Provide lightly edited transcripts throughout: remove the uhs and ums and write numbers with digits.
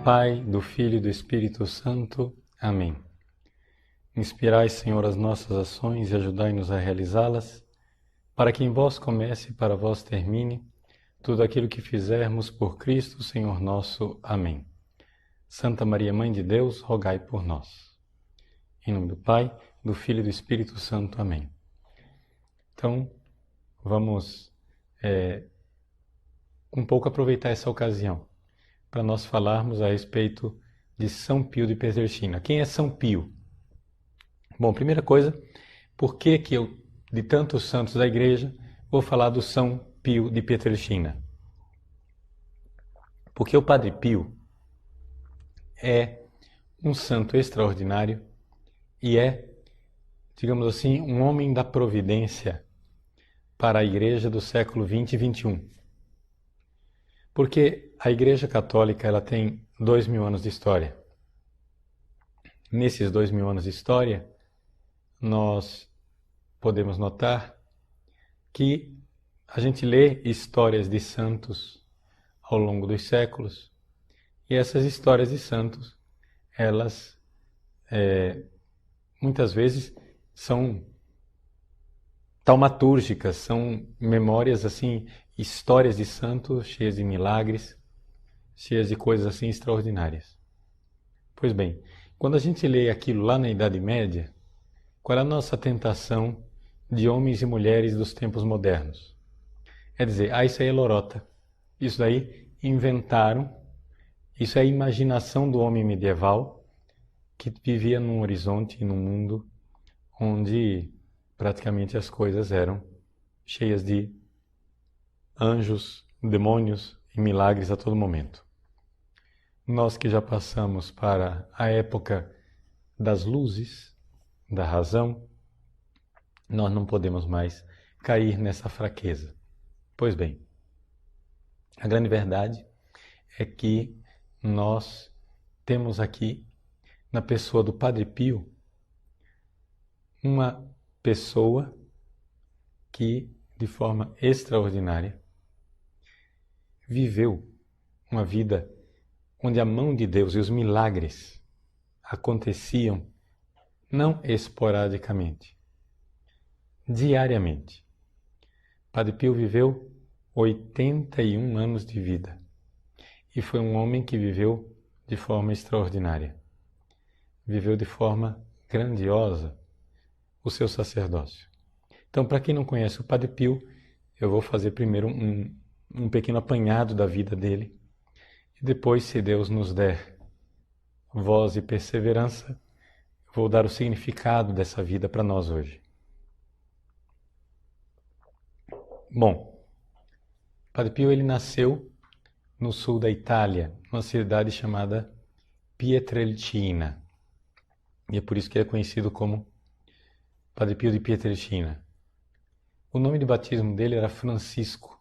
Pai, do Filho e do Espírito Santo. Amém. Inspirai, Senhor, as nossas ações e ajudai-nos a realizá-las, para que em vós comece e para vós termine tudo aquilo que fizermos por Cristo, Senhor nosso. Amém. Santa Maria, Mãe de Deus, rogai por nós. Em nome do Pai, do Filho e do Espírito Santo. Amém. Então, vamos um pouco aproveitar essa ocasião para nós falarmos a respeito de São Pio de Pietrelcina. Quem é São Pio? Bom, primeira coisa, por que eu, de tantos santos da Igreja, vou falar do São Pio de Pietrelcina? Porque o Padre Pio é um santo extraordinário e é, digamos assim, um homem da providência para a Igreja do século XX e XXI. Porque a Igreja Católica ela tem 2000 anos de história. Nesses 2000 anos de história, nós podemos notar que a gente lê histórias de santos ao longo dos séculos, e essas histórias de santos, elas muitas vezes são taumatúrgicas, são memórias assim, histórias de santos cheias de milagres, cheias de coisas assim extraordinárias. Pois bem, quando a gente lê aquilo lá na Idade Média, qual é a nossa tentação de homens e mulheres dos tempos modernos? É dizer, isso aí é lorota, isso daí inventaram, isso é a imaginação do homem medieval que vivia num horizonte, num mundo onde praticamente as coisas eram cheias de anjos, demônios e milagres a todo momento. Nós que já passamos para a época das luzes, da razão, nós não podemos mais cair nessa fraqueza. Pois bem, a grande verdade é que nós temos aqui, na pessoa do Padre Pio, uma pessoa que, de forma extraordinária, viveu uma vida onde a mão de Deus e os milagres aconteciam não esporadicamente, diariamente. Padre Pio viveu 81 anos de vida e foi um homem que viveu de forma extraordinária. Viveu de forma grandiosa o seu sacerdócio. Então, para quem não conhece o Padre Pio, eu vou fazer primeiro um pequeno apanhado da vida dele. E depois, se Deus nos der voz e perseverança, vou dar o significado dessa vida para nós hoje. Bom, Padre Pio ele nasceu no sul da Itália, numa cidade chamada Pietrelcina. E é por isso que ele é conhecido como Padre Pio de Pietrelcina. O nome de batismo dele era Francisco,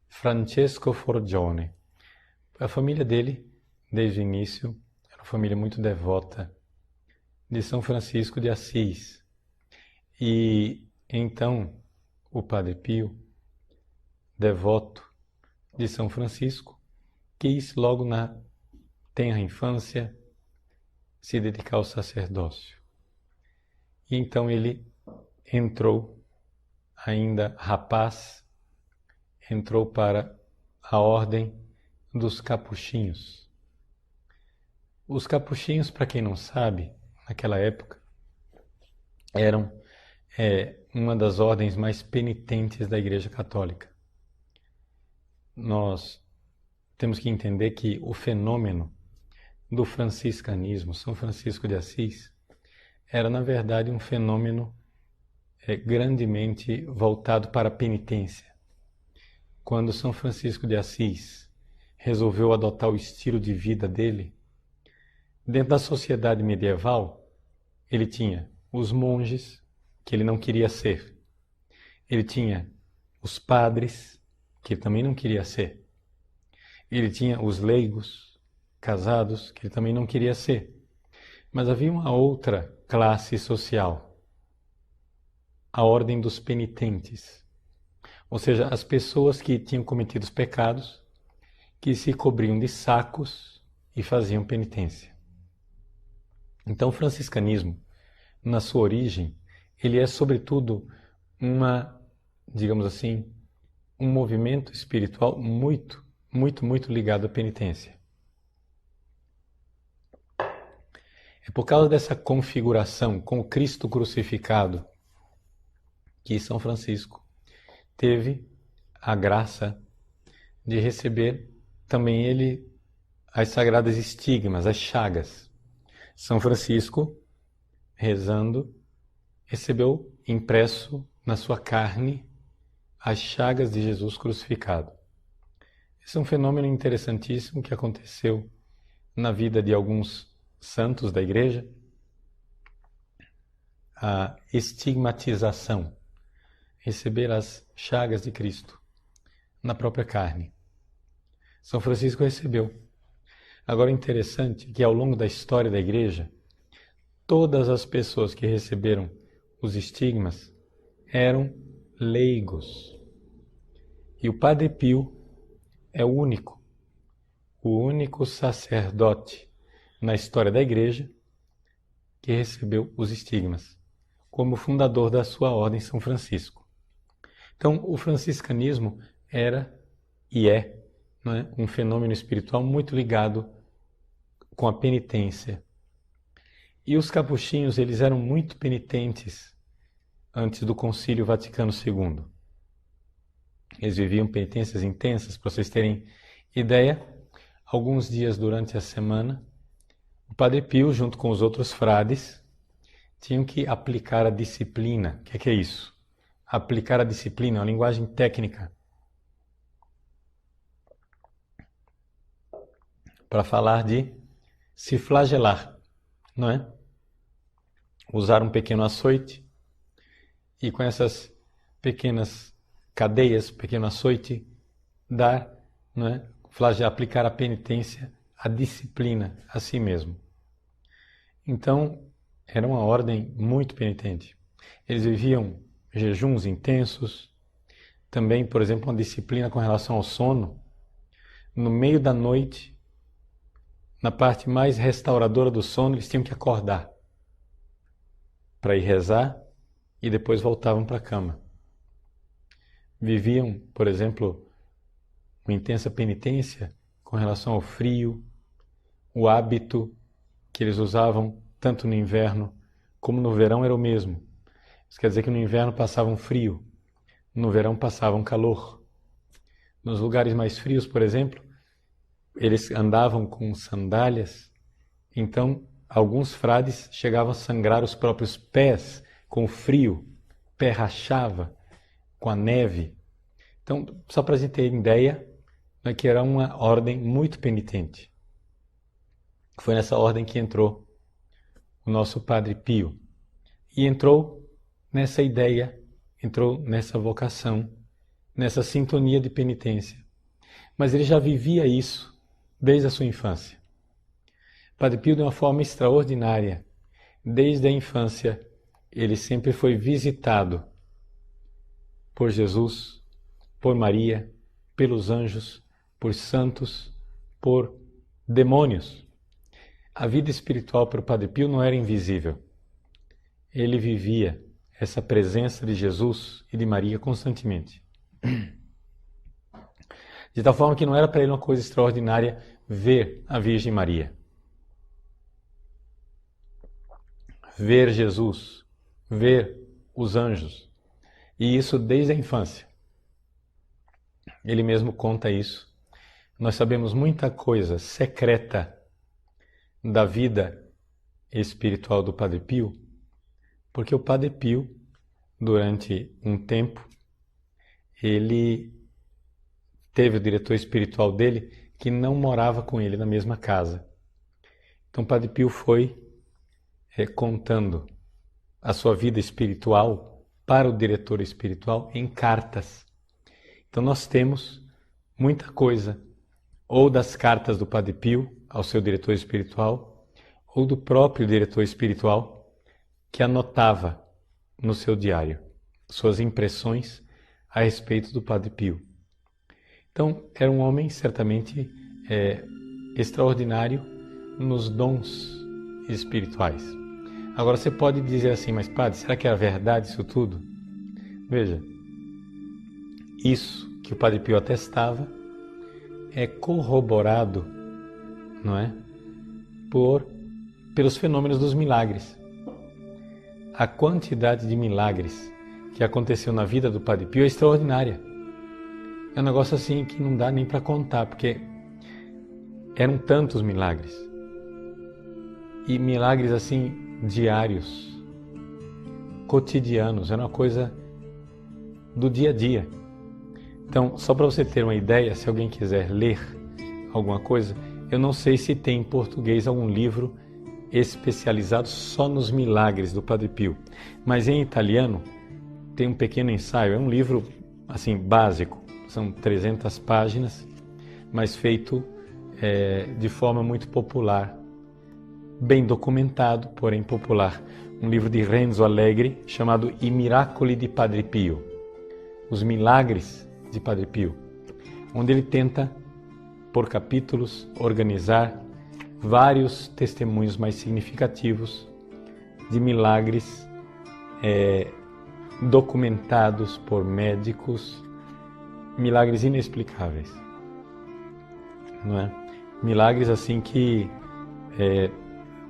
Francesco Forgione. A família dele, desde o início, era uma família muito devota de São Francisco de Assis. E então o Padre Pio, devoto de São Francisco, quis logo na tenra infância se dedicar ao sacerdócio. E então ele entrou, ainda rapaz, entrou para a ordem dos capuchinhos. Os capuchinhos, para quem não sabe, naquela época, eram uma das ordens mais penitentes da Igreja Católica. Nós temos que entender que o fenômeno do franciscanismo, São Francisco de Assis, era na verdade um fenômeno grandemente voltado para a penitência. Quando São Francisco de Assis resolveu adotar o estilo de vida dele, dentro da sociedade medieval, ele tinha os monges, que ele não queria ser. Ele tinha os padres, que ele também não queria ser. Ele tinha os leigos, casados, que ele também não queria ser. Mas havia uma outra classe social, a ordem dos penitentes. Ou seja, as pessoas que tinham cometido os pecados, que se cobriam de sacos e faziam penitência. Então, o franciscanismo, na sua origem, ele é sobretudo digamos assim, um movimento espiritual muito, muito, muito ligado à penitência. É por causa dessa configuração com o Cristo crucificado que São Francisco teve a graça de receber também ele as sagradas estigmas, as chagas. São Francisco, rezando, recebeu impresso na sua carne as chagas de Jesus crucificado. Esse é um fenômeno interessantíssimo que aconteceu na vida de alguns santos da Igreja, a estigmatização, receber as chagas de Cristo na própria carne. São Francisco recebeu. Agora, interessante que ao longo da história da Igreja, todas as pessoas que receberam os estigmas eram leigos. E o Padre Pio é o único sacerdote na história da Igreja que recebeu os estigmas, como fundador da sua ordem São Francisco. Então, o franciscanismo era e é, não é, um fenômeno espiritual muito ligado com a penitência. E os capuchinhos, eles eram muito penitentes antes do Concílio Vaticano II. Eles viviam penitências intensas, para vocês terem ideia. Alguns dias durante a semana, o Padre Pio, junto com os outros frades, tinham que aplicar a disciplina. O que é isso? Aplicar a disciplina é uma linguagem técnica para falar de se flagelar, não é? Usar um pequeno açoite e com essas pequenas cadeias, pequeno açoite, dar, não é? Aplicar a penitência, a disciplina a si mesmo. Então, era uma ordem muito penitente. Eles viviam jejuns intensos, também, por exemplo, uma disciplina com relação ao sono. No meio da noite, na parte mais restauradora do sono, eles tinham que acordar para ir rezar e depois voltavam para a cama. Viviam, por exemplo, uma intensa penitência com relação ao frio, o hábito que eles usavam tanto no inverno como no verão era o mesmo. Isso quer dizer que no inverno passavam frio, no verão passavam calor. Nos lugares mais frios, por exemplo, eles andavam com sandálias, então alguns frades chegavam a sangrar os próprios pés com o frio, o pé rachava com a neve. Então, só para a gente ter ideia, né, que era uma ordem muito penitente. Foi nessa ordem que entrou o nosso Padre Pio. E entrou nessa ideia, entrou nessa vocação, nessa sintonia de penitência. Mas ele já vivia isso desde a sua infância. Padre Pio, de uma forma extraordinária, desde a infância, ele sempre foi visitado por Jesus, por Maria, pelos anjos, por santos, por demônios. A vida espiritual para o Padre Pio não era invisível. Ele vivia essa presença de Jesus e de Maria constantemente. De tal forma que não era para ele uma coisa extraordinária ver a Virgem Maria. Ver Jesus, ver os anjos. E isso desde a infância. Ele mesmo conta isso. Nós sabemos muita coisa secreta da vida espiritual do Padre Pio, porque o Padre Pio, durante um tempo, ele teve o diretor espiritual dele que não morava com ele na mesma casa. Então o Padre Pio foi contando a sua vida espiritual para o diretor espiritual em cartas. Então nós temos muita coisa, ou das cartas do Padre Pio ao seu diretor espiritual, ou do próprio diretor espiritual que anotava no seu diário suas impressões a respeito do Padre Pio. Então, era um homem certamente extraordinário nos dons espirituais. Agora você pode dizer assim, mas padre, será que é verdade isso tudo? Veja, isso que o Padre Pio atestava é corroborado, não é? Pelos fenômenos dos milagres. A quantidade de milagres que aconteceu na vida do Padre Pio é extraordinária. É um negócio assim que não dá nem para contar, porque eram tantos milagres. E milagres assim diários, cotidianos, era uma coisa do dia a dia. Então, só para você ter uma ideia, se alguém quiser ler alguma coisa, eu não sei se tem em português algum livro especializado só nos milagres do Padre Pio, mas em italiano tem um pequeno ensaio, é um livro assim básico, são 300 páginas, mas feito de forma muito popular, bem documentado, porém popular. Um livro de Renzo Allegri chamado I Miracoli di Padre Pio, Os Milagres de Padre Pio, onde ele tenta, por capítulos, organizar vários testemunhos mais significativos de milagres documentados por médicos, milagres inexplicáveis, não é? Milagres assim que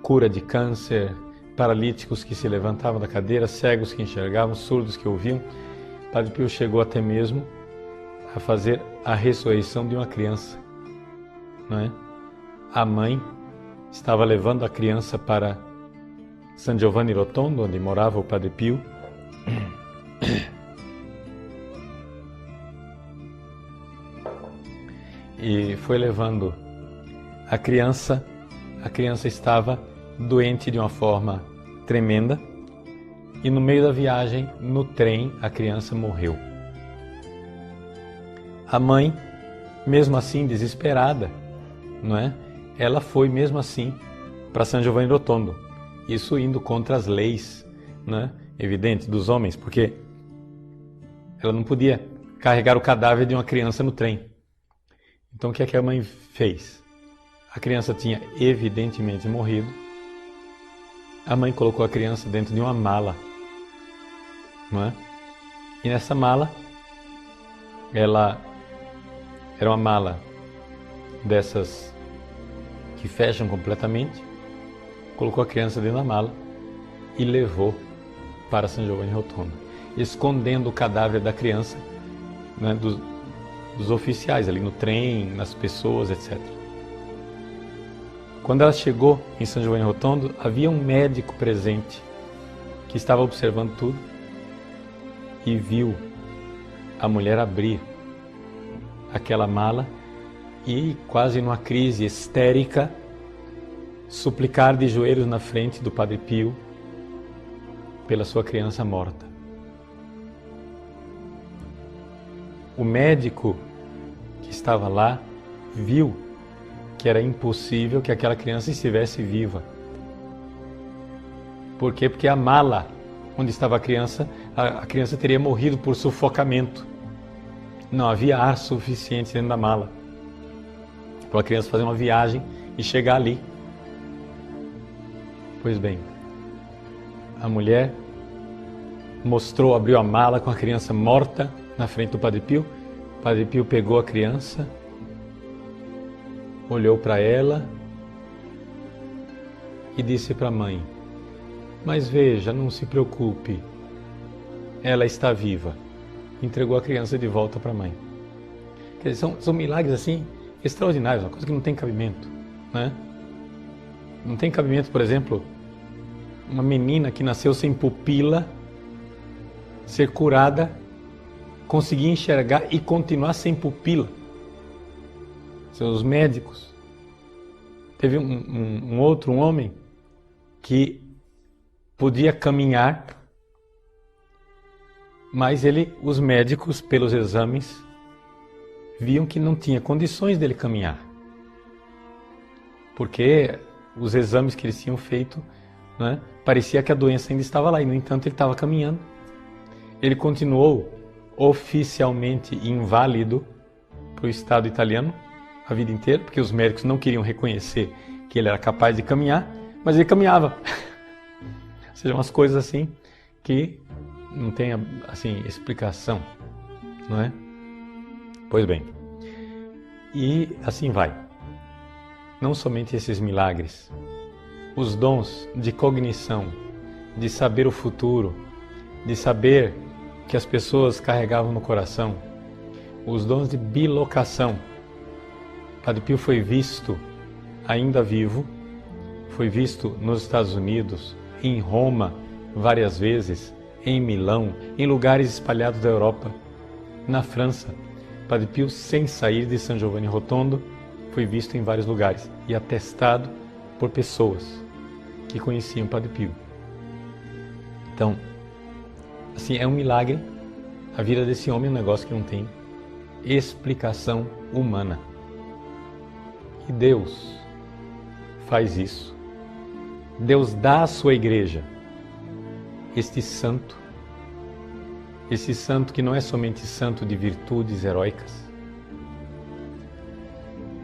cura de câncer, paralíticos que se levantavam da cadeira, cegos que enxergavam, surdos que ouviam. Padre Pio chegou até mesmo a fazer a ressurreição de uma criança, não é? A mãe estava levando a criança para San Giovanni Rotondo, onde morava o Padre Pio, e foi levando a criança estava doente de uma forma tremenda, e no meio da viagem, no trem, a criança morreu. A mãe, mesmo assim desesperada, não é? Ela foi mesmo assim para San Giovanni Rotondo, isso indo contra as leis, né, evidente, dos homens, porque ela não podia carregar o cadáver de uma criança no trem. Então o que é que a mãe fez? A criança tinha evidentemente morrido. A mãe colocou a criança dentro de uma mala, não é? E nessa mala, ela era uma mala dessas que fecham completamente, colocou a criança dentro da mala e levou para San Giovanni Rotondo, escondendo o cadáver da criança, né, dos oficiais ali no trem, nas pessoas, etc. Quando ela chegou em San Giovanni Rotondo, havia um médico presente que estava observando tudo e viu a mulher abrir aquela mala e, quase numa crise histérica, suplicar de joelhos na frente do Padre Pio pela sua criança morta. O médico que estava lá viu que era impossível que aquela criança estivesse viva. Por quê? Porque a mala onde estava a criança teria morrido por sufocamento. Não havia ar suficiente dentro da mala para a criança fazer uma viagem e chegar ali. Pois bem, a mulher abriu a mala com a criança morta na frente do Padre Pio. O Padre Pio pegou a criança, olhou para ela e disse para a mãe: mas veja, não se preocupe, ela está viva. Entregou a criança de volta para a mãe. Quer dizer, são milagres assim extraordinários, uma coisa que não tem cabimento, né? Não tem cabimento, por exemplo, uma menina que nasceu sem pupila ser curada, conseguir enxergar e continuar sem pupila. Seus médicos. Teve um outro homem que podia caminhar, mas os médicos, pelos exames, viam que não tinha condições dele caminhar. Porque os exames que eles tinham feito, né, parecia que a doença ainda estava lá, e no entanto ele estava caminhando. Ele continuou oficialmente inválido para o Estado italiano, a vida inteira, porque os médicos não queriam reconhecer que ele era capaz de caminhar, mas ele caminhava. Ou seja, umas coisas assim que não tem assim, explicação, não é? Pois bem, e assim vai. Não somente esses milagres, os dons de cognição, de saber o futuro, de saber que as pessoas carregavam no coração, os dons de bilocação. Padre Pio foi visto ainda vivo, foi visto nos Estados Unidos, em Roma várias vezes, em Milão, em lugares espalhados da Europa, na França. Padre Pio, sem sair de San Giovanni Rotondo, foi visto em vários lugares e atestado por pessoas que conheciam Padre Pio. Então, assim, é um milagre. A vida desse homem é um negócio que não tem explicação humana. E Deus faz isso. Deus dá à sua igreja este santo que não é somente santo de virtudes heróicas,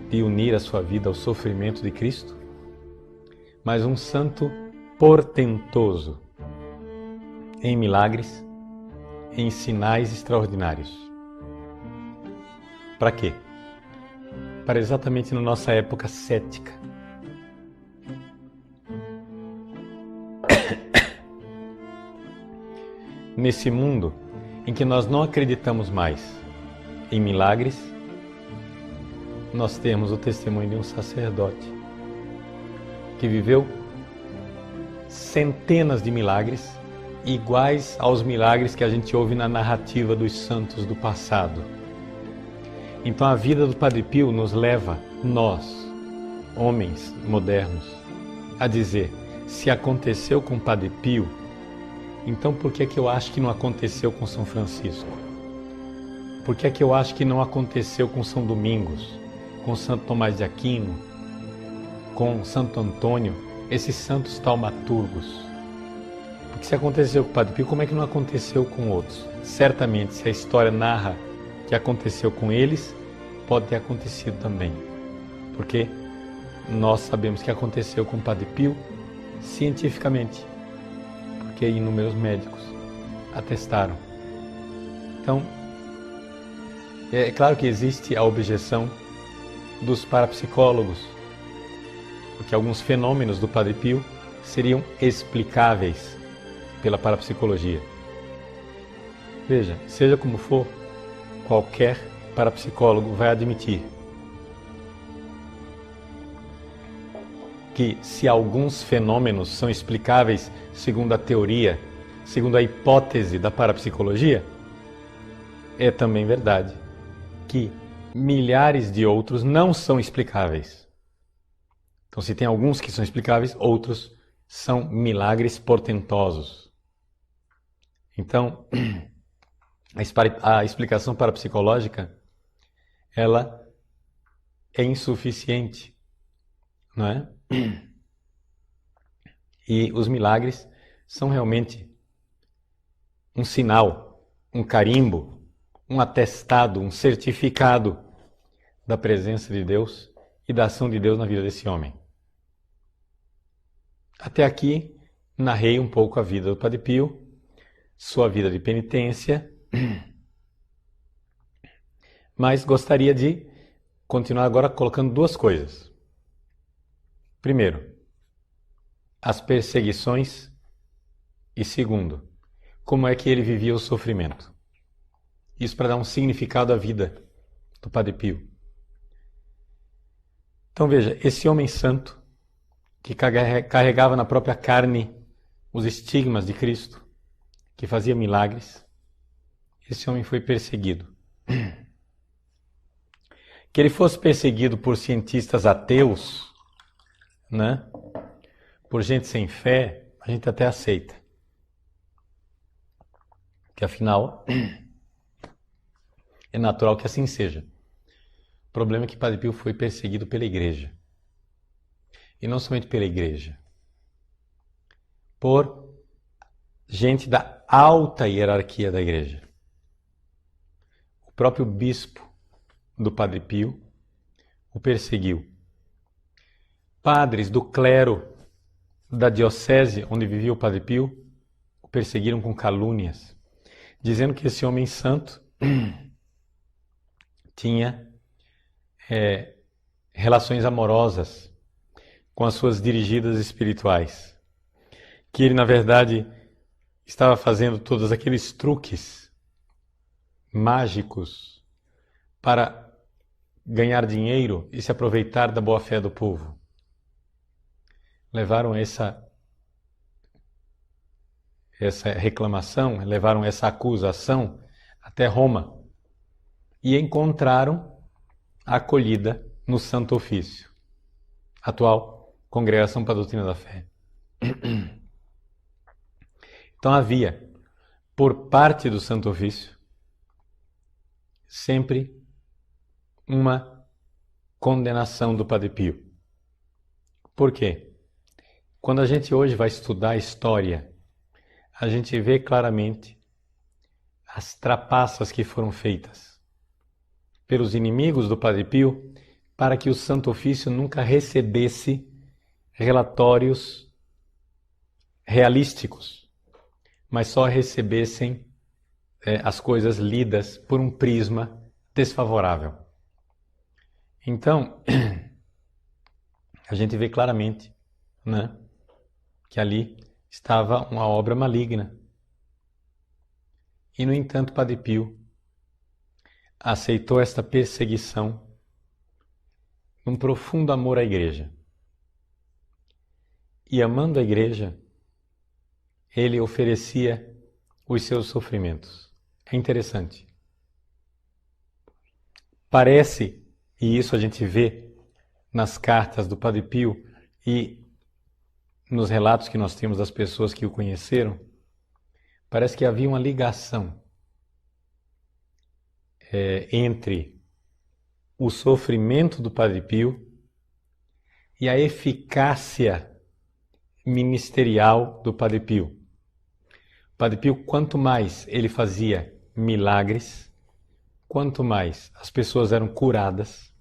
de unir a sua vida ao sofrimento de Cristo, mas um santo portentoso em milagres, em sinais extraordinários. Para quê? Para exatamente na nossa época cética. Nesse mundo em que nós não acreditamos mais em milagres, nós temos o testemunho de um sacerdote que viveu centenas de milagres iguais aos milagres que a gente ouve na narrativa dos santos do passado. Então a vida do Padre Pio nos leva, nós, homens modernos, a dizer: se aconteceu com Padre Pio, então por que eu acho que não aconteceu com São Francisco? Por que eu acho que não aconteceu com São Domingos, com Santo Tomás de Aquino, com Santo Antônio, esses santos taumaturgos? Porque se aconteceu com o Padre Pio, como é que não aconteceu com outros? Certamente, se a história narra que aconteceu com eles, pode ter acontecido também. Porque nós sabemos que aconteceu com o Padre Pio cientificamente, porque inúmeros médicos atestaram. Então, é claro que existe a objeção dos parapsicólogos, porque alguns fenômenos do Padre Pio seriam explicáveis pela parapsicologia. Veja, seja como for, qualquer parapsicólogo vai admitir que se alguns fenômenos são explicáveis segundo a teoria, segundo a hipótese da parapsicologia, é também verdade que milhares de outros não são explicáveis. Então, se tem alguns que são explicáveis, outros são milagres portentosos. Então, a explicação parapsicológica, ela é insuficiente, não é? E os milagres são realmente um sinal, um carimbo, um atestado, um certificado da presença de Deus e da ação de Deus na vida desse homem. Até aqui, narrei um pouco a vida do Padre Pio, sua vida de penitência, mas gostaria de continuar agora colocando duas coisas. Primeiro, as perseguições, e segundo, como é que ele vivia o sofrimento. Isso para dar um significado à vida do Padre Pio. Então veja, esse homem santo, que carregava na própria carne os estigmas de Cristo, que fazia milagres, esse homem foi perseguido. Que ele fosse perseguido por cientistas ateus, né? Por gente sem fé, a gente até aceita. Que afinal, é natural que assim seja. O problema é que Padre Pio foi perseguido pela igreja. E não somente pela igreja. Por gente da alta hierarquia da igreja. O próprio bispo do Padre Pio o perseguiu. Padres do clero da diocese onde vivia o Padre Pio o perseguiram com calúnias, dizendo que esse homem santo tinha relações amorosas com as suas dirigidas espirituais, que ele, na verdade, estava fazendo todos aqueles truques mágicos para ganhar dinheiro e se aproveitar da boa-fé do povo. Levaram essa reclamação, levaram essa acusação até Roma e encontraram a acolhida no Santo Ofício, atual Congregação para a Doutrina da Fé. Então havia, por parte do Santo Ofício, sempre uma condenação do Padre Pio. Por quê? Quando a gente hoje vai estudar a história, a gente vê claramente as trapaças que foram feitas pelos inimigos do Padre Pio para que o Santo Ofício nunca recebesse relatórios realísticos, mas só recebessem as coisas lidas por um prisma desfavorável. Então, a gente vê claramente, né, que ali estava uma obra maligna. E, no entanto, Padre Pio aceitou esta perseguição num profundo amor à Igreja. E, amando a Igreja, ele oferecia os seus sofrimentos. É interessante. Parece, e isso a gente vê nas cartas do Padre Pio e nos relatos que nós temos das pessoas que o conheceram, parece que havia uma ligação entre o sofrimento do Padre Pio e a eficácia ministerial do Padre Pio. O Padre Pio, quanto mais ele fazia milagres, quanto mais as pessoas eram curadas,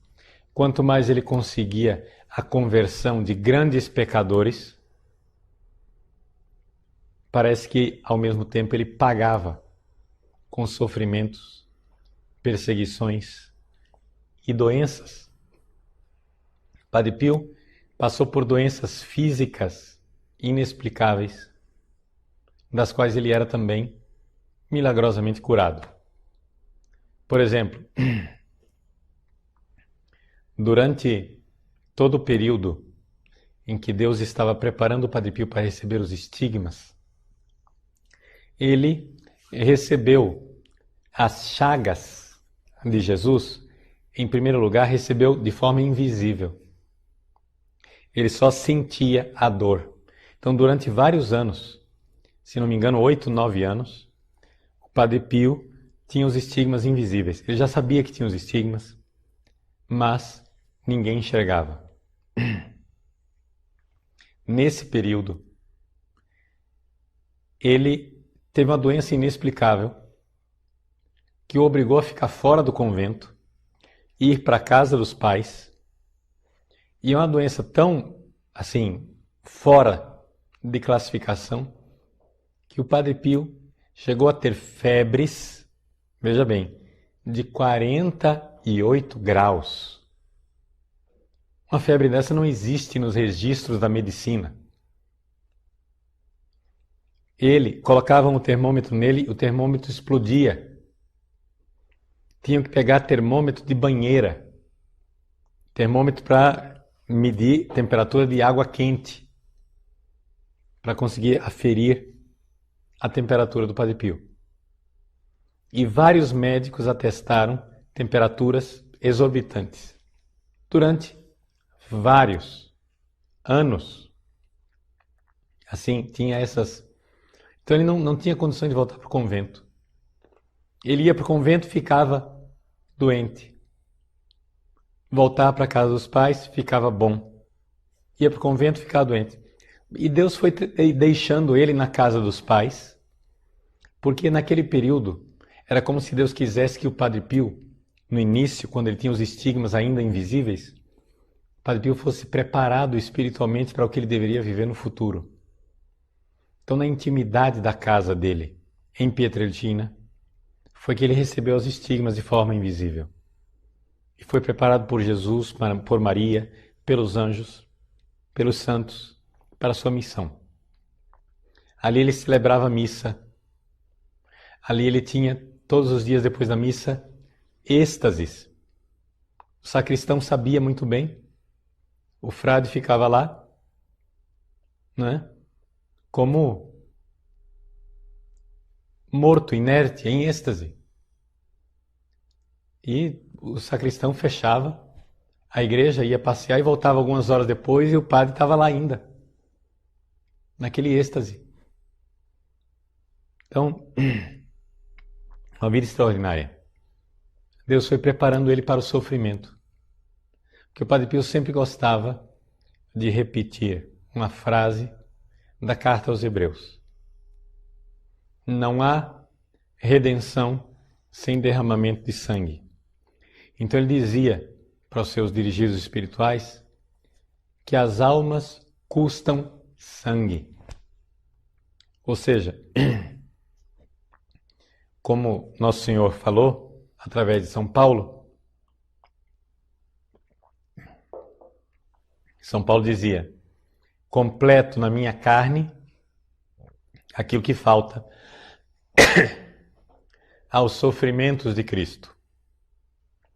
quanto mais ele conseguia a conversão de grandes pecadores, parece que, ao mesmo tempo, ele pagava com sofrimentos, perseguições e doenças. Padre Pio passou por doenças físicas inexplicáveis, das quais ele era também milagrosamente curado. Por exemplo, durante todo o período em que Deus estava preparando o Padre Pio para receber os estigmas, ele recebeu as chagas de Jesus, em primeiro lugar, recebeu de forma invisível. Ele só sentia a dor. Então, durante vários anos, se não me engano, 8, 9 anos, o Padre Pio tinha os estigmas invisíveis. Ele já sabia que tinha os estigmas, mas ninguém enxergava. Nesse período, ele teve uma doença inexplicável que o obrigou a ficar fora do convento, ir para a casa dos pais. E é uma doença tão, assim, fora de classificação, que o Padre Pio chegou a ter febres, veja bem, de 48 graus. Uma febre dessa não existe nos registros da medicina. Ele colocava um termômetro nele, o termômetro explodia. Tinham que pegar termômetro de banheira, termômetro para medir temperatura de água quente, para conseguir aferir a temperatura do Padre Pio. E vários médicos atestaram temperaturas exorbitantes durante vários anos. Assim, tinha essas... Então ele não tinha condições de voltar para o convento. Ele ia para o convento e ficava doente. Voltar para a casa dos pais, ficava bom. Ia para o convento, ficava doente. E Deus foi deixando ele na casa dos pais, porque naquele período era como se Deus quisesse que o Padre Pio, no início, quando ele tinha os estigmas ainda invisíveis, Padre Pio fosse preparado espiritualmente para o que ele deveria viver no futuro. Então, na intimidade da casa dele, em Pietrelcina, foi que ele recebeu os estigmas de forma invisível. E foi preparado por Jesus, por Maria, pelos anjos, pelos santos, para a sua missão. Ali ele celebrava a missa. Ali ele tinha, todos os dias depois da missa, êxtases. O sacristão sabia muito bem. O frade ficava lá, né? Como morto, inerte, em êxtase. E o sacristão fechava, a igreja ia passear e voltava algumas horas depois e o padre estava lá ainda, naquele êxtase. Então, uma vida extraordinária. Deus foi preparando ele para o sofrimento. Porque o Padre Pio sempre gostava de repetir uma frase da carta aos Hebreus. Não há redenção sem derramamento de sangue. Então ele dizia para os seus dirigidos espirituais que as almas custam sangue. Ou seja, como Nosso Senhor falou através de São Paulo, São Paulo dizia: completo na minha carne aquilo que falta aos sofrimentos de Cristo.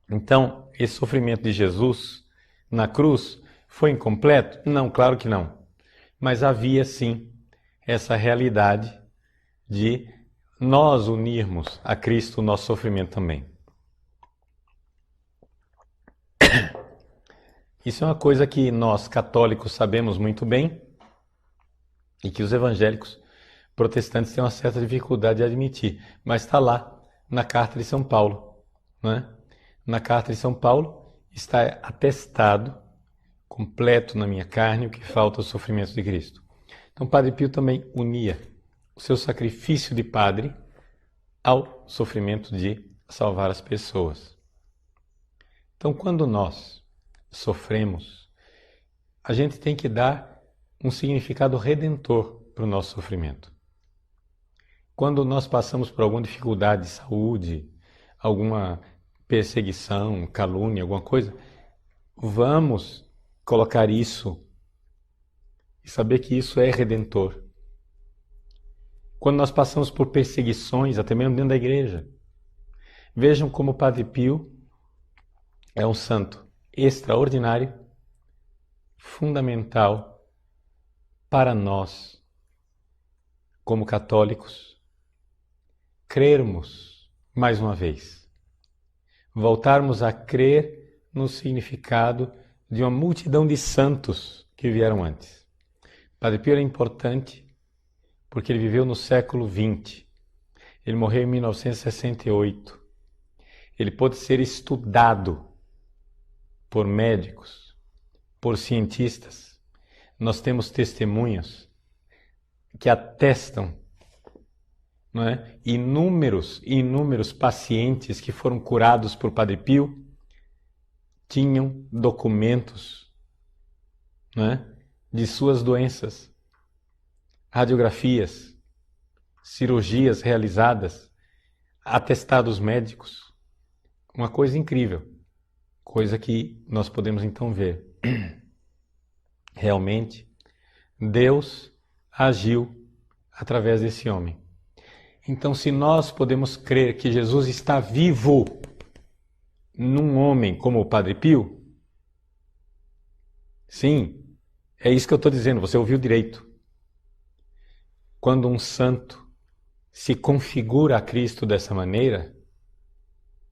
Então, esse sofrimento de Jesus na cruz foi incompleto? Não, claro que não. Mas havia sim essa realidade de nós unirmos a Cristo o nosso sofrimento também. Isso é uma coisa que nós católicos sabemos muito bem e que os evangélicos protestantes têm uma certa dificuldade de admitir, mas está lá na carta de São Paulo, né? Na carta de São Paulo está atestado, completo na minha carne, o que falta aos sofrimentos de Cristo. Então, Padre Pio também unia o seu sacrifício de padre ao sofrimento de salvar as pessoas. Então, quando nós sofremos, a gente tem que dar um significado redentor para o nosso sofrimento. Quando nós passamos por alguma dificuldade de saúde, alguma perseguição, calúnia, alguma coisa, vamos colocar isso e saber que isso é redentor. Quando nós passamos por perseguições, até mesmo dentro da igreja, vejam como o Padre Pio é um santo extraordinário, fundamental para nós, como católicos, crermos mais uma vez, voltarmos a crer no significado de uma multidão de santos que vieram antes. Padre Pio era importante porque ele viveu no século XX, ele morreu em 1968, ele pôde ser estudado por médicos, por cientistas. Nós temos testemunhos que atestam, não é? Inúmeros pacientes que foram curados por Padre Pio tinham documentos, não é? De suas doenças, radiografias, cirurgias realizadas, atestados médicos. Uma coisa incrível. Coisa que nós podemos então ver. Realmente, Deus agiu através desse homem. Então, se nós podemos crer que Jesus está vivo num homem como o Padre Pio, sim, é isso que eu estou dizendo, você ouviu direito. Quando um santo se configura a Cristo dessa maneira,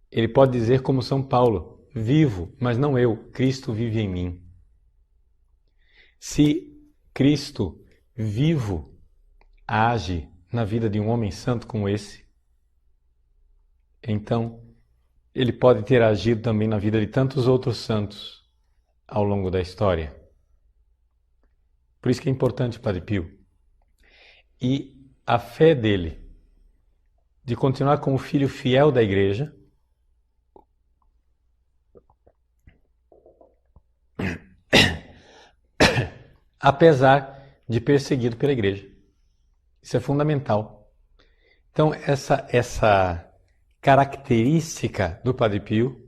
ele pode dizer como São Paulo: vivo, mas não eu, Cristo vive em mim. Se Cristo vivo age na vida de um homem santo como esse, então ele pode ter agido também na vida de tantos outros santos ao longo da história. Por isso que é importante o Padre Pio. E a fé dele de continuar como filho fiel da Igreja, apesar de perseguido pela igreja. Isso é fundamental. Então, essa característica do Padre Pio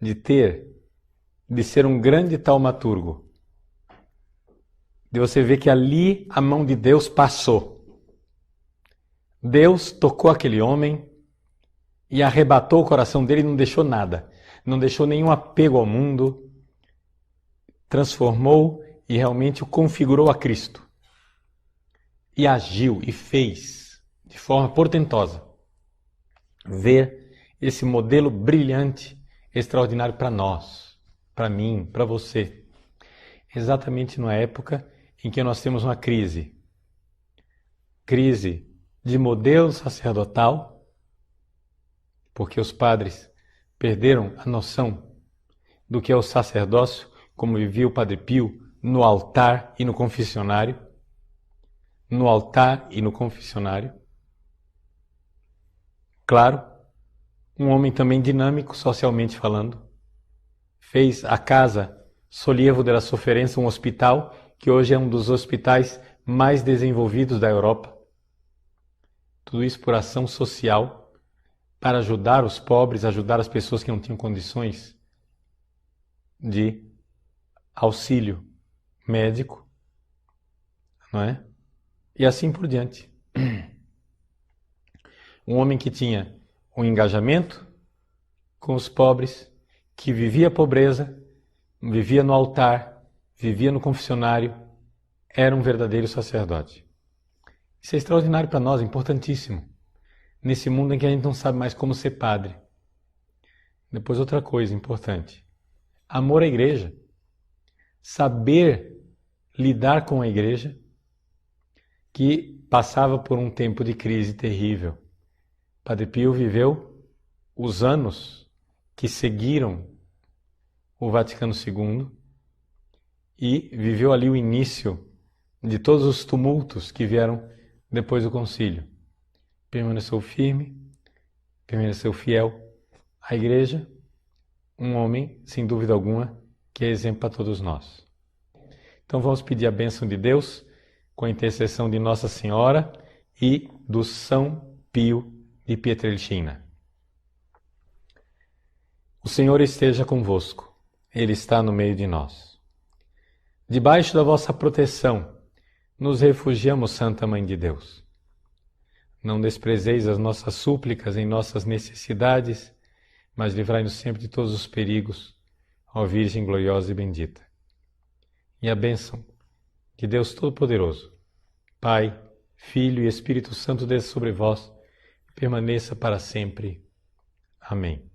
de ser um grande taumaturgo, de você ver que ali a mão de Deus passou. Deus tocou aquele homem e arrebatou o coração dele e não deixou nada. Não deixou nenhum apego ao mundo. Transformou e realmente o configurou a Cristo. E agiu e fez de forma portentosa. Ver esse modelo brilhante, extraordinário para nós, para mim, para você. Exatamente na época em que nós temos uma crise. Crise de modelo sacerdotal, porque os padres perderam a noção do que é o sacerdócio, como vivia o Padre Pio no altar e no confessionário. No altar e no confessionário. Claro, um homem também dinâmico, socialmente falando. Fez a Casa Solievo della Sofferenza um hospital, que hoje é um dos hospitais mais desenvolvidos da Europa. Tudo isso por ação social, para ajudar os pobres, ajudar as pessoas que não tinham condições de auxílio médico, não é? E assim por diante. Um homem que tinha um engajamento com os pobres, que vivia a pobreza, vivia no altar, vivia no confessionário, era um verdadeiro sacerdote. Isso é extraordinário para nós, importantíssimo. Nesse mundo em que a gente não sabe mais como ser padre. Depois outra coisa importante. Amor à igreja. Saber lidar com a igreja que passava por um tempo de crise terrível. Padre Pio viveu os anos que seguiram o Vaticano II e viveu ali o início de todos os tumultos que vieram depois do concílio. Permaneceu firme, permaneceu fiel à igreja, um homem, sem dúvida alguma, que é exemplo para todos nós. Então vamos pedir a bênção de Deus com a intercessão de Nossa Senhora e do São Pio de Pietrelcina. O Senhor esteja convosco, Ele está no meio de nós. Debaixo da vossa proteção, nos refugiamos, Santa Mãe de Deus. Não desprezeis as nossas súplicas em nossas necessidades, mas livrai-nos sempre de todos os perigos, ó Virgem gloriosa e bendita. E a bênção de Deus Todo-Poderoso, Pai, Filho e Espírito Santo desça sobre vós, permaneça para sempre. Amém.